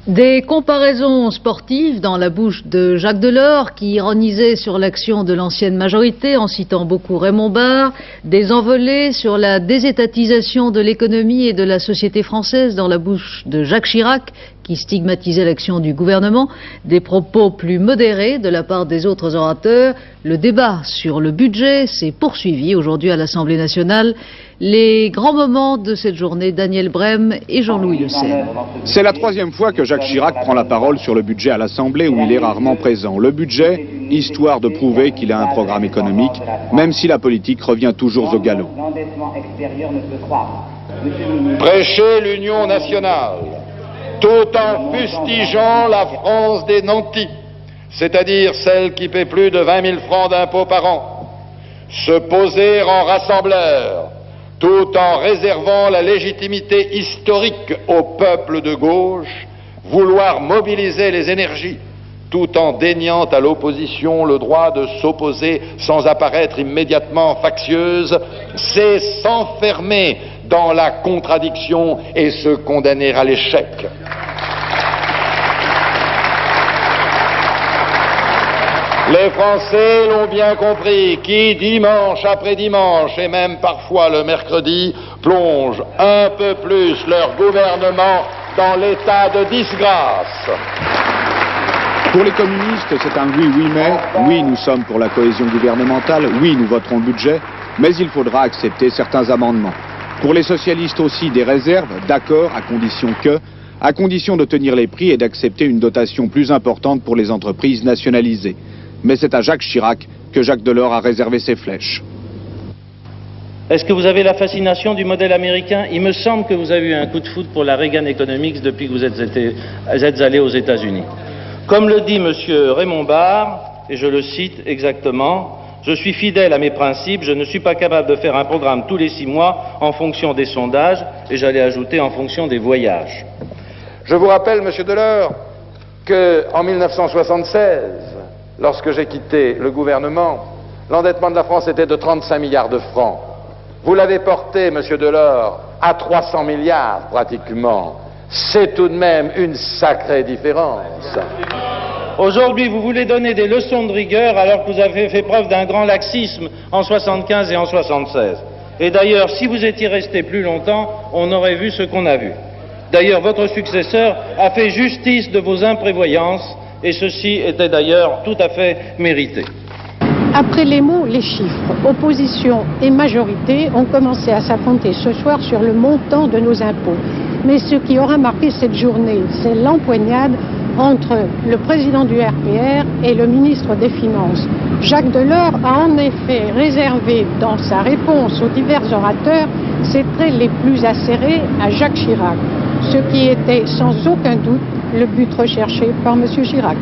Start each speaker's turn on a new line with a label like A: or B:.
A: Des comparaisons sportives dans la bouche de Jacques Delors, qui ironisait sur l'action de l'ancienne majorité en citant beaucoup Raymond Barre, des envolées sur la désétatisation de l'économie et de la société française dans la bouche de Jacques Chirac, qui stigmatisait l'action du gouvernement, des propos plus modérés de la part des autres orateurs. Le débat sur le budget s'est poursuivi aujourd'hui à l'Assemblée nationale. Les grands moments de cette journée, Daniel Brem et Jean-Louis Le Seyne.
B: C'est la troisième fois que Jacques Chirac prend la parole sur le budget à l'Assemblée où il est rarement présent. Le budget, histoire de prouver qu'il a un programme économique, même si la politique revient toujours au galop.
C: Prêcher l'union nationale, tout en fustigeant la France des nantis, c'est-à-dire celle qui paie plus de 20 000 francs d'impôts par an, se poser en rassembleur, tout en réservant la légitimité historique au peuple de gauche, vouloir mobiliser les énergies, tout en déniant à l'opposition le droit de s'opposer sans apparaître immédiatement factieuse, c'est s'enfermer dans la contradiction et se condamner à l'échec. Les Français l'ont bien compris, qui dimanche après dimanche et même parfois le mercredi plongent un peu plus leur gouvernement dans l'état de disgrâce.
B: Pour les communistes, c'est un oui, oui, mais. Oui, nous sommes pour la cohésion gouvernementale. Oui, nous voterons le budget. Mais il faudra accepter certains amendements. Pour les socialistes aussi, des réserves, d'accord, à condition de tenir les prix et d'accepter une dotation plus importante pour les entreprises nationalisées. Mais c'est à Jacques Chirac que Jacques Delors a réservé ses flèches.
D: Est-ce que vous avez la fascination du modèle américain? Il me semble que vous avez eu un coup de foudre pour la Reagan Economics depuis que vous êtes allé aux États-Unis. Comme le dit M. Raymond Barre, et je le cite exactement, « Je suis fidèle à mes principes, je ne suis pas capable de faire un programme tous les 6 mois en fonction des sondages, et j'allais ajouter en fonction des voyages. »
C: Je vous rappelle, M. Delors, qu'en 1976, lorsque j'ai quitté le gouvernement, l'endettement de la France était de 35 milliards de francs. Vous l'avez porté, M. Delors, à 300 milliards pratiquement. C'est tout de même une sacrée différence.
D: Aujourd'hui, vous voulez donner des leçons de rigueur alors que vous avez fait preuve d'un grand laxisme en 75 et en 76. Et d'ailleurs, si vous étiez resté plus longtemps, on aurait vu ce qu'on a vu. D'ailleurs, votre successeur a fait justice de vos imprévoyances, et ceci était d'ailleurs tout à fait mérité.
E: Après les mots, les chiffres, opposition et majorité ont commencé à s'affronter ce soir sur le montant de nos impôts. Mais ce qui aura marqué cette journée, c'est l'empoignade entre le président du RPR et le ministre des Finances. Jacques Delors a en effet réservé dans sa réponse aux divers orateurs ses traits les plus acérés à Jacques Chirac, ce qui était sans aucun doute le but recherché par M. Chirac.